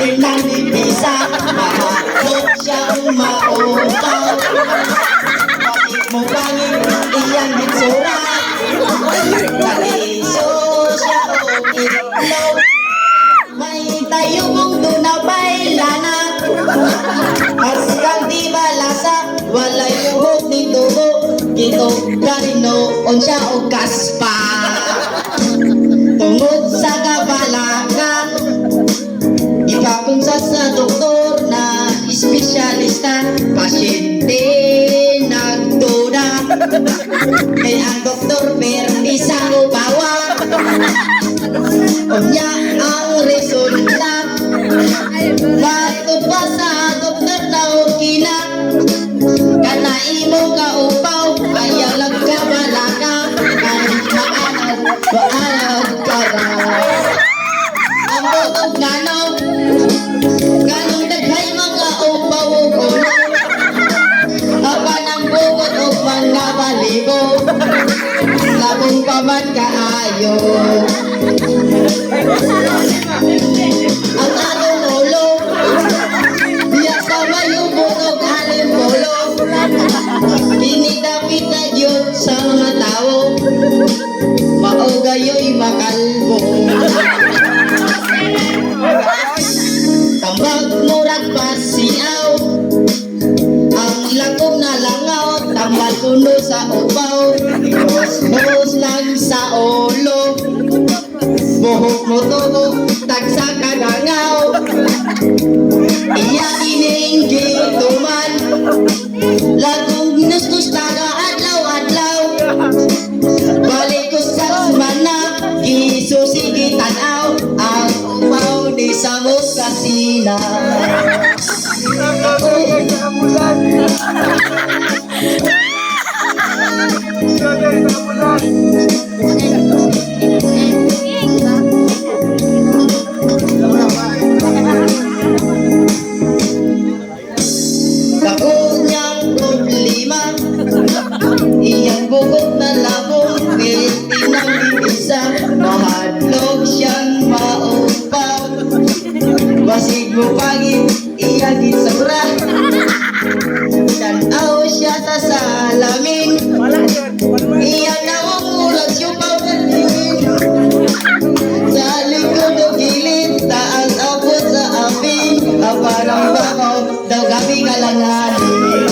din ng libisa, mahalot siyang maupaw. Bakit mo bangin iyang gitsura? Taliso siya o itlaw. May tayo mong dunabay lana. Askang di balasa, wala yuhok ni tubo. Kito karinoon siya o kaspa. Tungod sa kabalaga, ipapunsa sa doktor na espesyalista. Pasyente nagduda, kay ang doktor permisa upawa. Unya ang resulta, bato pa sa doktor na ukina. Kana imo ka upaw, ayaw lang ka balaka. Maanag ka na. Ang botog ganong daghay mga upaw o kuno. Apan ang bugot o mga balibo, labong pa man kaayo. Ang anong ulo, diya sa mayong bunog halimulo. Pinidapit na Diyos sa mga tao, maugayo'y makalbo. Tambag murag pasiaw, ang lakong na langaw. Tambag kuno sa upaw, nos lang sa ulo. Buhok mo tubo, tagsa kagangaw. Iya inengging tuman, lagong nustos taga adlaw-adlaw. Balik ko sa semana, gisusigi tanaw. Ang upaw di sa mukasina. Niyang problema, iyang bugot na labong, pilit ng ibisa. Mahadlok siyang maupaw, basig mo pagit, iyang gitsura. Tanaw siya sa salamin, iyang naumulag siupaw bertingin. Sa likod o gilid, taas abot sa apin. Aparang bakaw, daw gabi kalanganin.